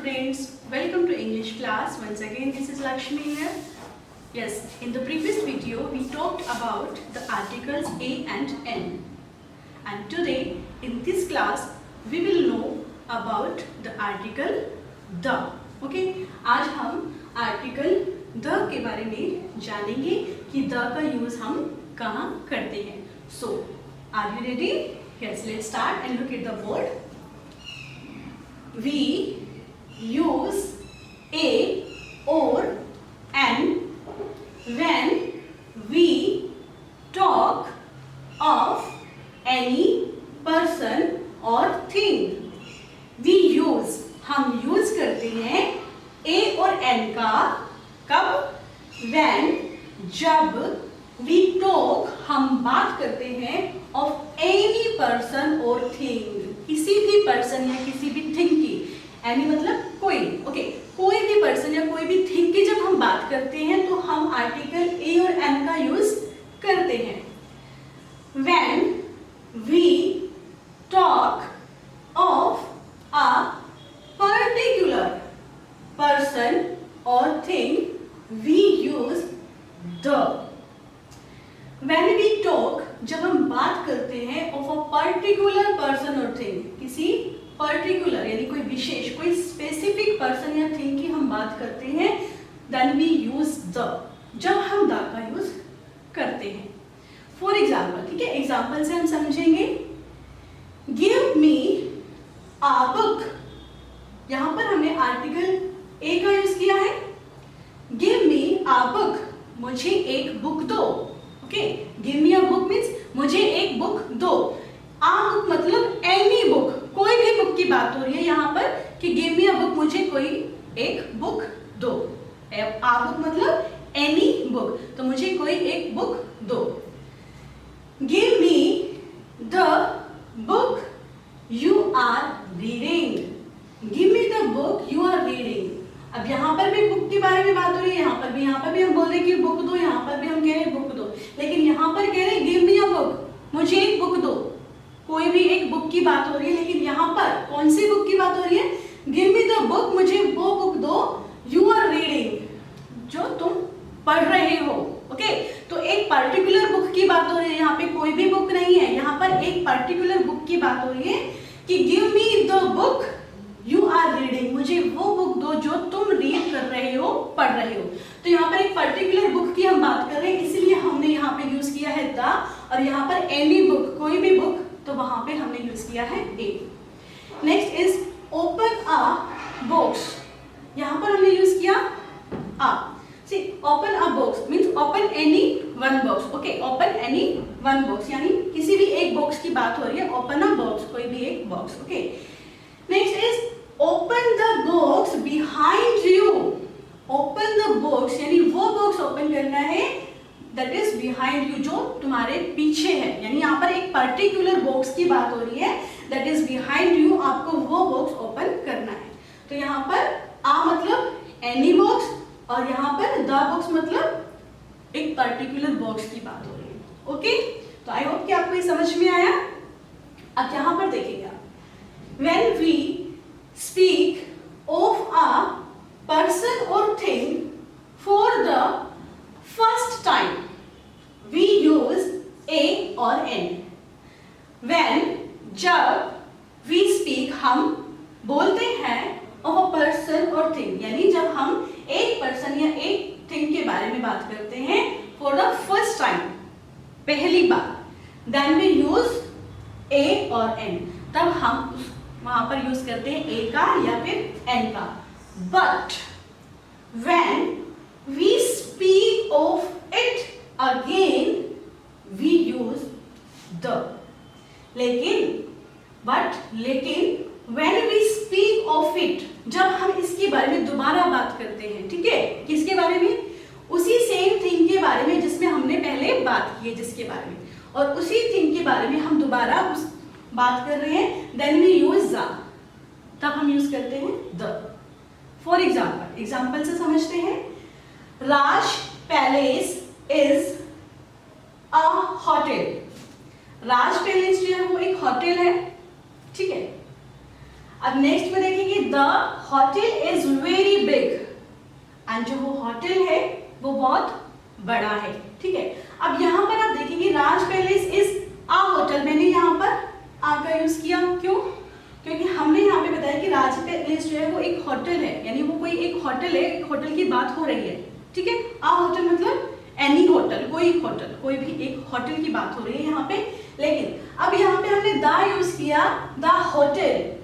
friends, welcome to English class. Once again, this is Lakshmi here. Yes, in the previous video, we talked about the articles A and N. And today, in this class, we will know about the article the. Okay, आज हम article the के बारे में जानेंगे कि the का use हम कहाँ करते हैं. So, are you ready? Yes, let's start and look at the board. We use a or an when we talk of any person or thing. We use, हम use करते हैं a और n का कब? when, जब, we talk, हम बात करते हैं of any person or thing, किसी भी person या किसी भी thing की. any मतलब कोई. ओके, कोई भी person या कोई भी thing की जब हम बात करते हैं तो हम आर्टिकल a और n का यूज करते हैं. when we talk of a particular person or thing, we use the. when we talk, जब हम बात करते हैं of a particular person or thing, किसी particular यानी कोई विशेष, कोई specific person या thing की हम बात करते हैं, then we use the. जब हम the का यूज करते हैं. For example, ठीक है, एग्जाम्पल से हम समझेंगे. Give me a book. यहाँ पर हमने आर्टिकल A का यूज किया है. Give me a book. मुझे एक बुक दो. Okay, give me a book means मुझे एक बुक दो. आ बुक मतलब एनी बुक, कोई भी बुक की बात हो रही है यहाँ पर कि गिव मी अ बुक, मुझे कोई एक बुक दो. आ बुक मतलब एनी बुक, तो मुझे कोई एक बुक दो. Give me the book you are reading. Give me the book you are reading. अब यहाँ पर भी बुक के बारे में बात हो रही है, यहाँ पर भी हम बोल रहे हैं कि बुक दो, यहाँ पर भी हम कह रहे हैं बुक दो, लेकिन यहाँ पर कह रहे हैं गिव मी अ बुक, मुझे एक बुक दो. कोई भी एक बुक की बात हो रही है, लेकिन यहाँ पर कौन सी बुक की बात हो रही है? गिव मी द बुक, मुझे वो बुक दो, यू आर रीडिंग, जो तुम पढ़ रहे हो. ओके, तो एक पर्टिकुलर बुक की बात हो रही है, यहाँ पे कोई भी बुक नहीं है, यहाँ पर एक पर्टिकुलर बुक की बात हो रही है कि give me the book you are reading, मुझे वो बुक दो जो तुम रीड कर रहे हो, पढ़ रहे हो. तो यहाँ पर एक पर्टिकुलर बुक की हम बात कर रहे हैं, इसीलिए हमने यहाँ पे यूज किया है द. और यहाँ पर एनी बुक, कोई भी बुक, तो वहां पे हमने यूज किया है A. Next is open a box. यहाँ पर हमने यूज किया आ. C, open a box means open any one box. Okay, open any one box यानी किसी भी एक बॉक्स की बात हो रही है. ओपन अ बॉक्स, कोई भी एक box. Okay, next is open the box behind you. Open the box यानी वो बॉक्स ओपन करना है दैट इज बिहाइंड यू, जो तुम्हारे पीछे है. यानी यहाँ पर एक पर्टिकुलर बॉक्स की बात हो रही है दैट इज बिहाइंड यू, आपको वो बॉक्स ओपन करना है. तो यहाँ पर आ मतलब एनी बॉक्स और यहाँ पर द बॉक्स मतलब एक पर्टिकुलर बॉक्स की बात हो रही है. ओके, तो आई होप कि आपको ये समझ में आया. अब यहाँ पर देखिएगा, when we speak of a person or thing for the first time, we use a or n. when, जब, we speak, हम बोलते हैं of a person or thing, यानी जब हम एक person या एक thing के बारे में बात करते हैं for the first time, पहली बार, then we use a or n. तब हम वहां पर यूज करते हैं a का या फिर n का. But when we speak of it again, we use the. लेकिन when we speak of it, जब हम इसके बारे में दोबारा बात करते हैं, ठीक है, किसके बारे में? उसी सेम थिंग के बारे में जिसमें हमने पहले बात की है, जिसके बारे में, और उसी थिंग के बारे में हम दोबारा उस बात कर रहे हैं, then we use the. तब हम यूज करते हैं the. फॉर एग्जाम्पल से समझते हैं. Raj palace is a hotel. Raj palace जो है वो एक होटल है, ठीक है. अब नेक्स्ट में देखेंगे the hotel is very big, and जो वो होटल है वो बहुत बड़ा है। ठीक है, अब यहाँ पर आप देखेंगे राज पैलेस इज आ होटल, मैंने यहाँ पर आ का यूज किया, क्यों? क्योंकि हमने यहाँ पे बताया कि राज पैलेस जो है वो एक होटल है, यानी वो कोई एक होटल है, एक होटल की बात हो रही है। ठीक है, आ होटल मतलब एनी होटल, कोई होटल, कोई भी एक होटल की बात हो रही है यहाँ पे। लेकिन अब यहाँ पे हमने द यूज किया, द होटल,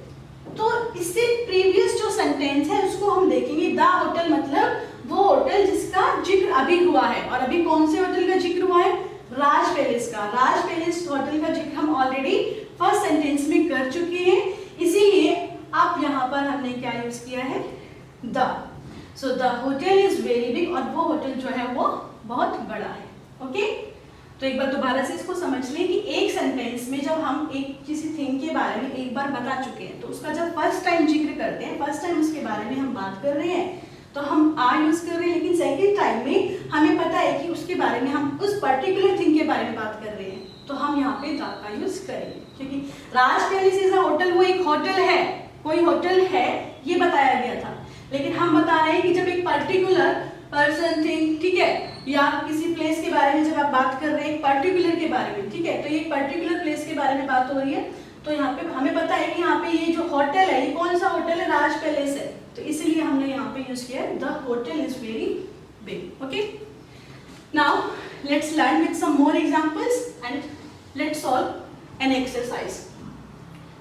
तो इससे प्रीवियस जो सेंटेंस है उसको हम देखेंगे। द होटल मतलब वो होटल जिसका जिक्र अभी हुआ है, और अभी कौन से होटल का जिक्र हुआ है? राज पैलेस का। राज पैलेस होटल का जिक्र हम ऑलरेडी फर्स्ट सेंटेंस में कर चुके हैं, इसीलिए अब यहाँ पर हमने क्या यूज किया है? The. So the hotel is very big, और वो होटल जो है वो बहुत बड़ा है। ओके, तो एक बार दोबारा से इसको समझ लें कि एक सेंटेंस में जब हम एक किसी थिंग के बारे में एक बार बता चुके हैं, तो उसका जब फर्स्ट टाइम जिक्र करते हैं, फर्स्ट टाइम उसके बारे में हम बात कर रहे हैं, तो हम आर यूज कर रहे हैं। लेकिन सेकेंड टाइम में हमें पता है कि उसके बारे में, हम उस पर्टिकुलर थिंग के बारे में बात कर रहे हैं, तो हम यहाँ पे द का यूज करेंगे। क्योंकि राज पैलेस इज अ होटल, वो एक होटल है, कोई होटल है, ये बताया गया था। लेकिन हम बता रहे हैं कि जब एक पर्टिकुलर पर्सन, थिंग, ठीक है, या किसी प्लेस के बारे में जब आप बात कर रहे हैं, एक पर्टिकुलर के बारे में, ठीक है, तो ये पर्टिकुलर प्लेस के बारे में बात हो रही है, तो यहाँ पे हमें पता है कि यहाँ पे ये जो होटल है, ये कौन सा होटल है? राज पैलेस है, तो इसलिए हमने यहाँ पे यूज किया the hotel is very big. Okay, now let's learn with some more examples and let's solve an exercise.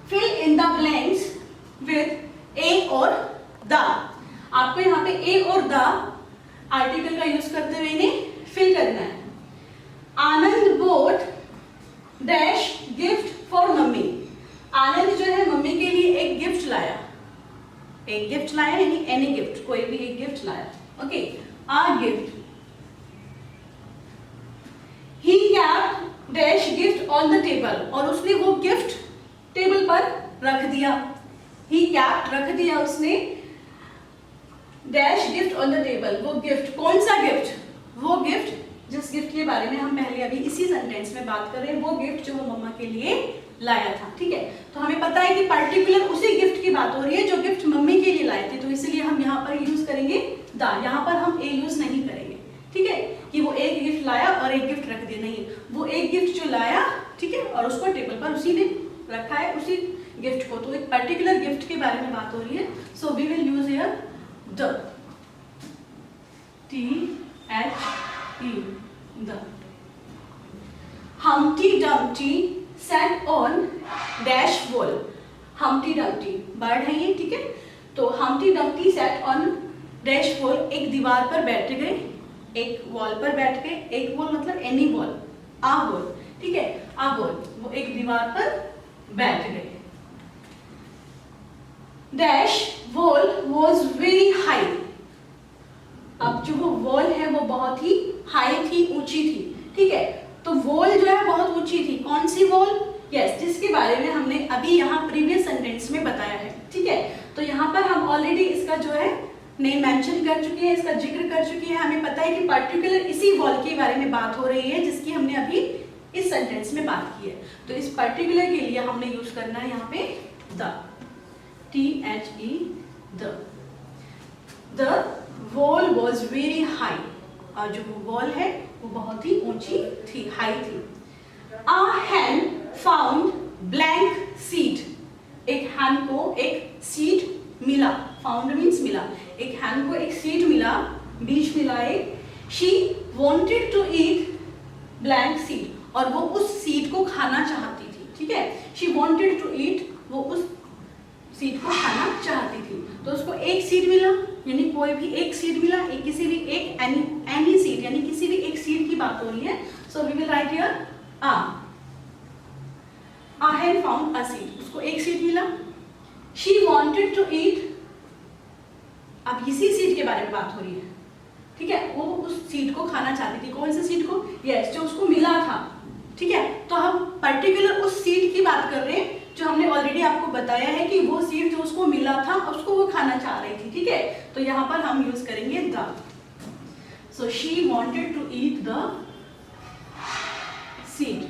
Fill in the blanks with a और द। आपको यहाँ पे ए और द आर्टिकल का यूज करते हुए इन्हें फिल करना है। Anand bought dash gift for mummy. Anand जो है मम्मी के लिए एक गिफ्ट लाया, एक गिफ्ट लाया, यानी एनी गिफ्ट, कोई भी एक गिफ्ट लाया। Okay, a gift. He kept dash gift on the table, और उसने वो गिफ्ट टेबल पर रख दिया। ही केप्ट रख दिया उसने, dash gift on the table, वो गिफ्ट, कौन सा गिफ्ट? वो गिफ्ट जिस गिफ्ट के बारे में हम पहले अभी इसी सेंटेंस में बात कर रहे हैं, वो गिफ्ट जो वो मम्मा के लिए लाया था। ठीक है, तो हमें पता है कि पर्टिकुलर उसी गिफ्ट की बात हो रही है जो गिफ्ट मम्मी के लिए लाए थे, तो इसलिए हम यहाँ पर यूज करेंगे द। यहाँ पर हम ए यूज नहीं करेंगे। ठीक है, कि वो एक गिफ्ट लाया और एक गिफ्ट रख दिया, नहीं, वो एक गिफ्ट जो लाया, ठीक है, और उसको टेबल पर उसी ने रखा है, उसी गिफ्ट को, तो एक पर्टिकुलर गिफ्ट के बारे में बात हो रही है। So we will use here the, T-H-E, the. Humpty Dumpty sat on dash wall. Humpty Dumpty bird है ये, ठीक है, तो Humpty Dumpty sat on dash wall, एक दीवार पर बैठ गए, एक वॉल पर बैठ गए, एक वॉल मतलब एनी वॉल, आ वॉल, ठीक है, आ वॉल, वो एक दीवार पर बैठ गए। Dash wall was very high. अब जो वो वॉल है वो बहुत ही हाई थी, ऊंची थी। ठीक है, तो वॉल जो है बहुत ऊंची थी। कौन सी वॉल? यस, जिसके बारे में हमने अभी यहाँ प्रीवियस सेंटेंस में बताया है। ठीक है, तो यहाँ पर हम ऑलरेडी इसका जो है नेम मेंशन कर चुके हैं, इसका जिक्र कर चुके हैं। हमें पता है कि पर्टिकुलर इसी वॉल के बारे में बात हो रही है जिसकी हमने अभी इस सेंटेंस में बात की है। तो इस पर्टिकुलर के लिए हमने यूज करना है यहाँ पे the, T-H-E, the. The wall was very high, और जो वो वॉल है वो बहुत ही ऊंची थी, हाई थी। A hen found blank seed, एक hen को एक सीड मिला, फाउंड मीन्स मिला, एक hen को एक सीड मिला, बीज मिला एक। She wanted to eat blank seed, और वो उस सीड को खाना चाहती थी। ठीक है, She wanted to eat, वो उस सीड को खाना चाहती थी, तो उसको एक सीड मिला, यानी कोई भी एक सीड मिला, एक किसी भी एक एनी सीड, यानी किसी भी एक सीड की बात हो रही है। So we will write here a had found a seed, उसको एक सीड मिला। शी वांटेड टू ईट, अब इसी सीड के बारे में बात हो रही है। ठीक है, वो उस सीड को खाना चाहती थी। कौन से सीड को? यस, जो उसको मिला था। ठीक है, तो हम पर्टिकुलर उस सीड की बात कर रहे हैं जो हमने ऑलरेडी आपको बताया है कि वो सीड जो उसको मिला था उसको वो खाना चाह रही थी। ठीक है, तो यहाँ पर हम यूज करेंगे the. So she wanted to eat the seed.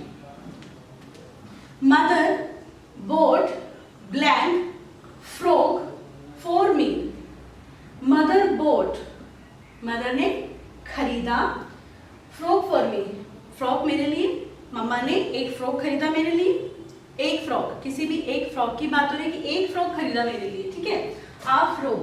Mother bought blank frog frock मेरे लिए, मम्मा ने एक फ्रॉक खरीदा मेरे लिए, एक फ्रॉक, किसी भी एक फ्रॉक की बात हो रही है कि एक फ्रॉक खरीदा मेरे लिए, ठीक है। A frock,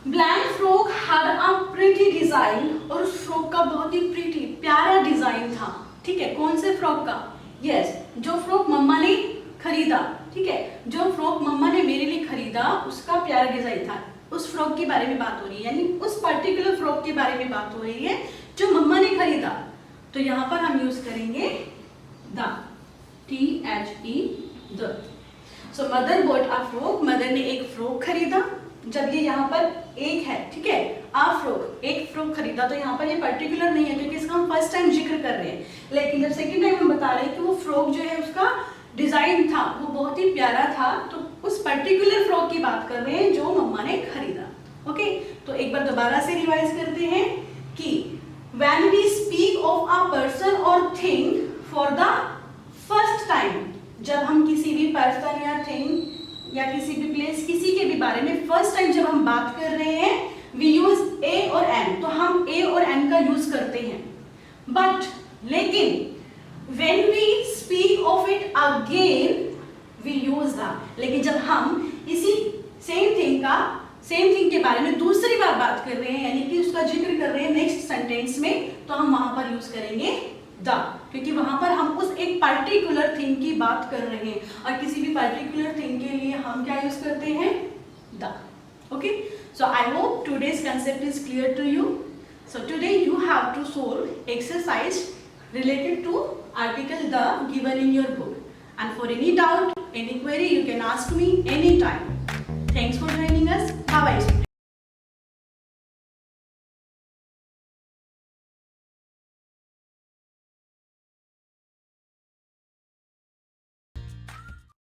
black frock had a pretty design, और उस फ्रॉक का बहुत ही प्रीटी प्यारा डिजाइन था, ठीक है। कौन से फ्रॉक का? यस, जो फ्रॉक मम्मा ने खरीदा, ठीक है, जो फ्रॉक मम्मा ने मेरे लिए खरीदा उसका प्यारा डिजाइन था, उस फ्रॉक के बारे में बात हो रही है, यानी उस पर्टिकुलर फ्रॉक के बारे में बात हो रही है जो मम्मा ने खरीदा। तो यहाँ पर हम यूज करेंगे the, THE, the. So mother bought a frock, mother ने एक फ्रॉक खरीदा। जब ये यहाँ पर एक है, ठीक है, आ फ्रॉक, एक फ्रॉक खरीदा, तो यहाँ पर ये पर्टिकुलर नहीं है क्योंकि इसका हम फर्स्ट टाइम जिक्र कर रहे हैं। लेकिन जब सेकंड टाइम हम बता रहे हैं कि वो फ्रॉक जो है उसका डिजाइन था वो बहुत ही प्यारा था, तो उस पर्टिकुलर फ्रॉक की बात कर रहे हैं जो मम्मा ने खरीदा। ओके, तो एक बार दोबारा से रिवाइज करते हैं कि when we speak of a person और thing for the first time, जब हम किसी भी पर्सन या थिंग या किसी भी प्लेस, किसी के भी बारे में फर्स्ट टाइम जब हम बात कर रहे हैं, वी यूज ए और एन, तो हम ए और एन का यूज करते हैं। बट लेकिन when we speak of it again we use the, लेकिन जब हम इसी सेम थिंग के बारे में दूसरी बार बात कर रहे हैं, यानी कि उसका जिक्र कर रहे हैं नेक्स्ट सेंटेंस में, तो हम वहां पर यूज करेंगे द, क्योंकि वहां पर हम उस एक पर्टिकुलर थिंग की बात कर रहे हैं, और किसी भी पर्टिकुलर थिंग के लिए हम क्या यूज करते हैं? The. Okay, so I hope today's concept is clear to you. So today you have to solve exercise related to article the given in your book, and for any doubt, any query, you can ask me anytime. Thanks for joining us.